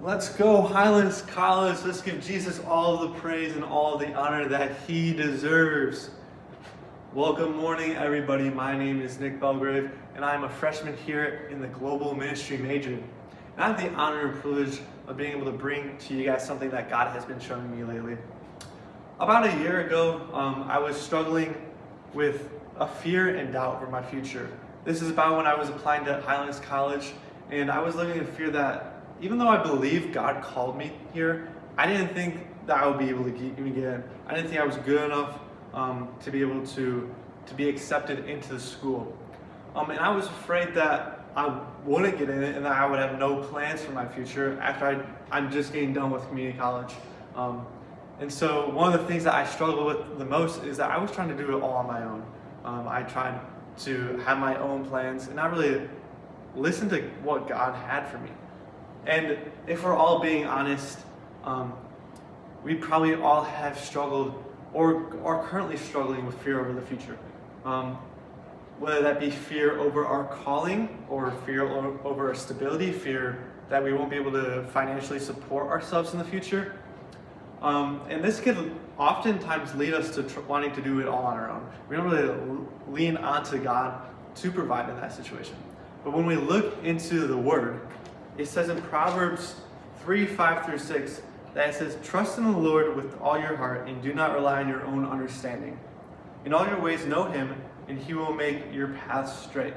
Let's go, Highlands College. Let's give Jesus all the praise and all the honor that he deserves. Well, good morning, everybody. My name is Nick Belgrave, and I'm a freshman here in the Global Ministry major. And I have the honor and privilege of being able to bring to you guys something that God has been showing me lately. About a year ago, I was struggling with a fear and doubt for my future. This is about when I was applying to Highlands College, and I was living in fear that even though I believe God called me here, I didn't think that I would be able to even get in. I didn't think I was good enough to be able to be accepted into the school. And I was afraid that I wouldn't get in it and that I would have no plans for my future after I'm just getting done with community college. And so one of the things that I struggled with the most is that I was trying to do it all on my own. I tried to have my own plans and not really listen to what God had for me. And if we're all being honest, we probably all have struggled or are currently struggling with fear over the future. Whether that be fear over our calling or fear over our stability, fear that we won't be able to financially support ourselves in the future. And this can oftentimes lead us to wanting to do it all on our own. We don't really lean onto God to provide in that situation. But when we look into the Word, it says in Proverbs 3:5-6 that it says, "Trust in the Lord with all your heart and do not rely on your own understanding. In all your ways know him, and he will make your paths straight."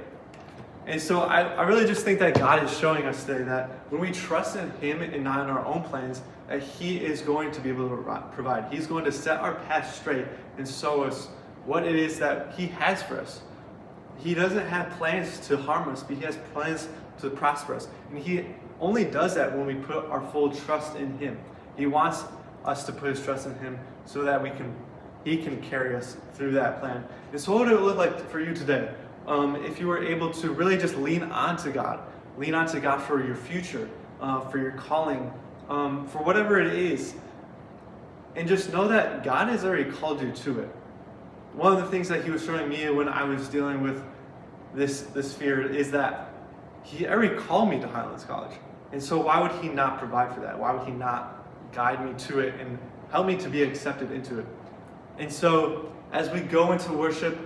And so I really just think that God is showing us today that when we trust in him and not in our own plans, that he is going to be able to provide. He's going to set our path straight and show us what it is that he has for us. He doesn't have plans to harm us, but he has plans to prosper us. And he only does that when we put our full trust in him. He wants us to put his trust in him so that he can carry us through that plan. And so what would it look like for you today? If you were able to really just lean onto God for your future, for your calling, for whatever it is, and just know that God has already called you to it. One of the things that he was showing me when I was dealing with this fear is that he already called me to Highlands College. And so why would he not provide for that? Why would he not guide me to it and help me to be accepted into it? And so as we go into worship,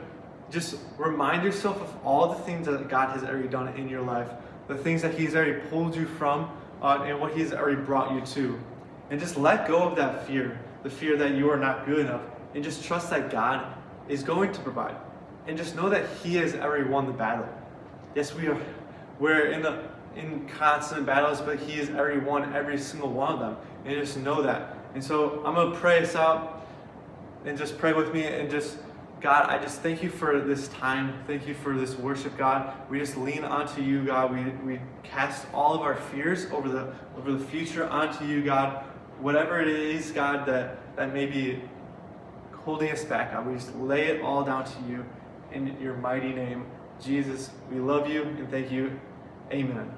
just remind yourself of all the things that God has already done in your life, the things that he's already pulled you from, and what he's already brought you to. And just let go of that fear, the fear that you are not good enough, and just trust that God is going to provide. And just know that he has already won the battle. Yes, we're in constant battles, but he has already won every single one of them. And just know that. And so I'm going to pray us out and just pray with me and just, God, I just thank you for this time. Thank you for this worship, God. We just lean onto you, God. We cast all of our fears over the future onto you, God. Whatever it is, God, that may be holding us back, God, we just lay it all down to you in your mighty name. Jesus, we love you and thank you. Amen.